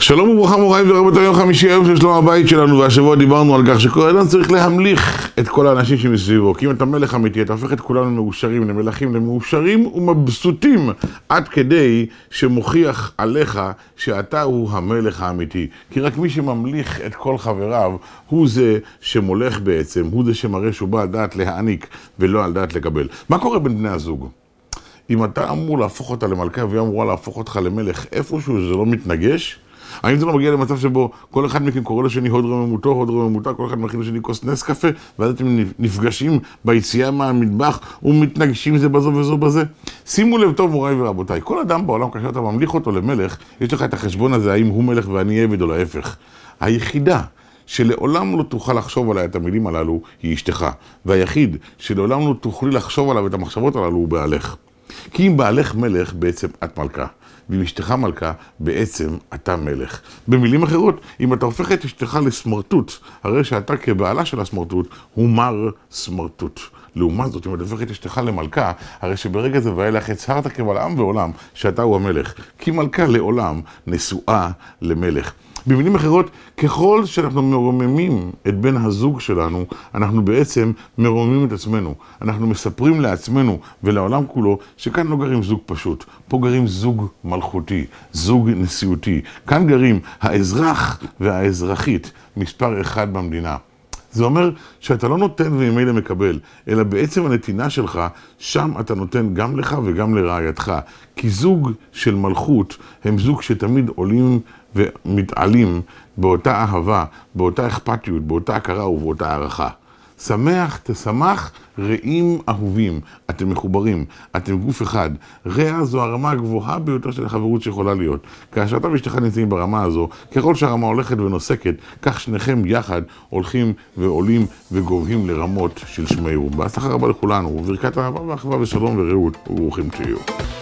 שלום וברכה מוריי ורבותיי, יום חמישי היום של שלום הבית שלנו, והשבוע דיברנו על כך שכל אדם צריך להמליך את כל האנשים שמסביבו. כי אם אתה מלך אמיתי, אתה הופך את כולנו מאושרים, למלכים, למאושרים ומבסוטים, עד כדי שמוכיח עליך שאתה הוא המלך האמיתי. כי רק מי שממליך את כל חבריו הוא זה שמולך בעצם, הוא זה שמראה שהוא בא על דעת להעניק ולא על דעת לקבל. מה קורה בין בני הזוג? אם אתה אמור להפוך אותה למלכה והיא אמורה להפוך אותך למלך, איפשהו זה לא מתנגש? האם זה לא מגיע למצב שבו כל אחד מכם קורא לשני הוד רוממותו, הוד רוממותה, כל אחד מכין לשני כוס נס קפה, ואז אתם נפגשים ביציאה מהמטבח ומתנגשים זה בזו וזו בזה? שימו לב טוב מוריי ורבותיי, כל אדם בעולם כאשר אתה ממליך אותו למלך, יש לך את החשבון הזה האם הוא מלך ואני עבד או להפך. היחידה שלעולם לא תוכל לחשוב עליה את המילים הללו היא אשתך, והיחיד שלעולם לא תוכלי לחשוב עליו את המחשבות הללו הוא בעלך. כי אם בעלך מלך, בעצם את מלכה. ואם אשתך מלכה, בעצם אתה מלך. במילים אחרות, אם אתה הופך את אשתך לסמרטוט, הרי שאתה כבעלה של הסמרטוט הוא מר סמרטוט. לעומת זאת, אם אתה הופך את אשתך למלכה, הרי שברגע זה ואילך הצהרת קבל עם ועולם שאתה הוא המלך. כי מלכה לעולם נשואה למלך. במילים אחרות, ככל שאנחנו מרוממים את בן הזוג שלנו, אנחנו בעצם מרוממים את עצמנו. אנחנו מספרים לעצמנו ולעולם כולו שכאן לא גרים זוג פשוט. פה גרים זוג מלכותי, זוג נשיאותי. כאן גרים האזרח והאזרחית, מספר אחד במדינה. זה אומר שאתה לא נותן וממילא מקבל, אלא בעצם הנתינה שלך, שם אתה נותן גם לך וגם לרעייתך. כי זוג של מלכות הם זוג שתמיד עולים ומתעלים באותה אהבה, באותה אכפתיות, באותה הכרה ובאותה הערכה. שמח, תשמח, רעים אהובים. אתם מחוברים, אתם גוף אחד. רע זו הרמה הגבוהה ביותר של החברות שיכולה להיות. כאשר אתה ואשתך נמצאים ברמה הזו, ככל שהרמה הולכת ונוסקת, כך שניכם יחד הולכים ועולים וגובהים לרמות של שמי רוב. בהצלחה רבה לכולנו, וברכת אהבה ואחווה ושלום ורעות וברוכים תהיו.